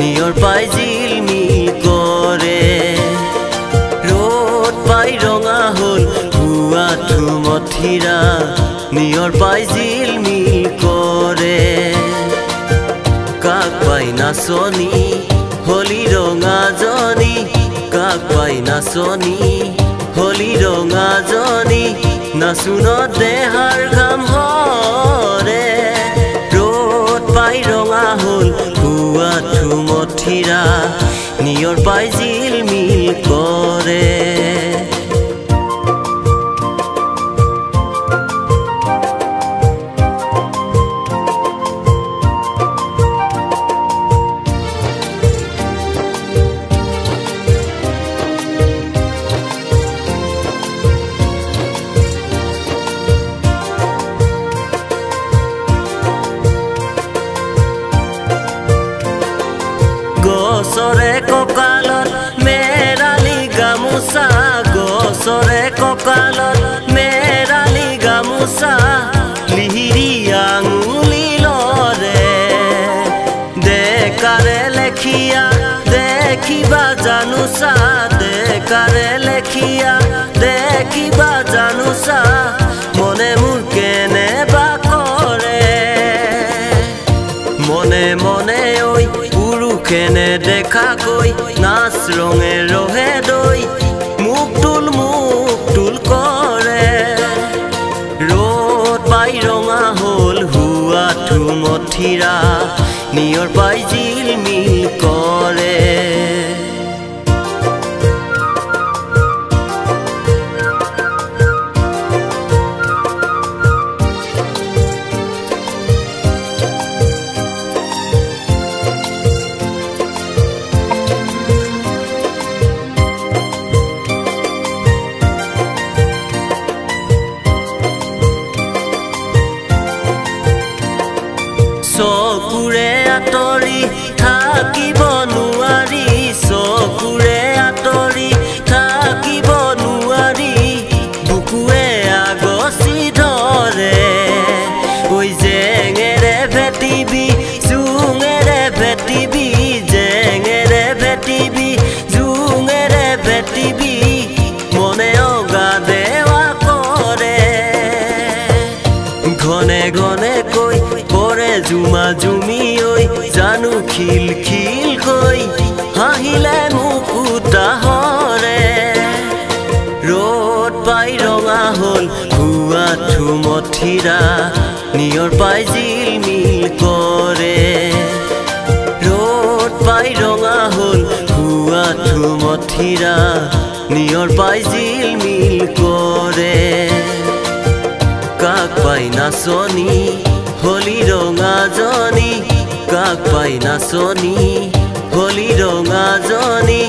নিয়ৰ পাই জিলমিল কৰে ৰ'দ পাই ৰঙা হ'ল ভুৱা ঠুমথিৰা নিয়ৰ পাই জিলমিল কৰে কাক পাই নাচনি হলি ৰঙা জনী কাক পাই নাচনি হলি ৰঙা জনী নাচুন দেহাৰ ঘাম হৰে ৰ'দ পাই ৰঙা হ'ল ভুৱা ঠুমথিৰা নিয়ৰ পাই জিলমিল কৰে গছৰে কঁকালত মেৰালি গামোচা গছৰে কঁকালত মেৰালি গামোচা লিহিৰি আঙুলি লৰে ডেকাৰে লেখিয়া দেখিবা জানোচা ডেকাৰে লেখিয়া দেখিবা জানোচা মনে মোৰ কেনেবা কৰে মনে মনে ঐ কেনে দেখা গৈ নাচ ৰঙে ৰহে দৈ মুখ তুল কৰে ৰ'দ পাই ৰঙা হ'ল ভুৱা ঠুমথিৰা নিয়ৰ পাই জিলমিল কৰে চকুৰে আঁতৰি থাকিব নোৱাৰি চকুৰে আঁতৰি থাকিব নোৱাৰি বুকুৱে আগচি ধৰে ঐ জেঙেৰে ভেটিবি জোঙেৰে ভেটিবি জেঙেৰে ভেটিবি জোঙেৰে ভেটিবি মনে অগা দেৱা কৰে ঘনে ঘনে কৈ জুমা জুমি ঐ জানো খিল খিল কৈ হাঁহিলে মুকুতা হৰে ৰ'দ পাই ৰঙা হ'ল ভুৱা ঠুমথিৰা নিয়ৰ পাই জিলমিল কৰে ৰ'দ পাই ৰঙা হ'ল ভুৱা ঠুমথিৰা নিয়ৰ পাই জিলমিল কৰে কাক পাই নাচনি হলি ৰঙা জনী কাক পাই নাচনি হলি ৰঙা জনী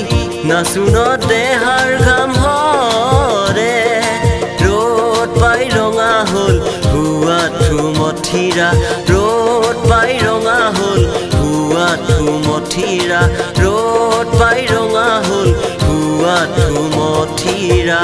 নাচুন দেহাৰ ঘাম হৰে ৰ'দ পাই ৰঙা হ'ল ভুৱা ঠুমথিৰা ৰ'দ পাই ৰঙা হ'ল ভুৱা ঠুমথিৰা ৰ'দ পাই ৰঙা হ'ল ভুৱা ঠুমথিৰা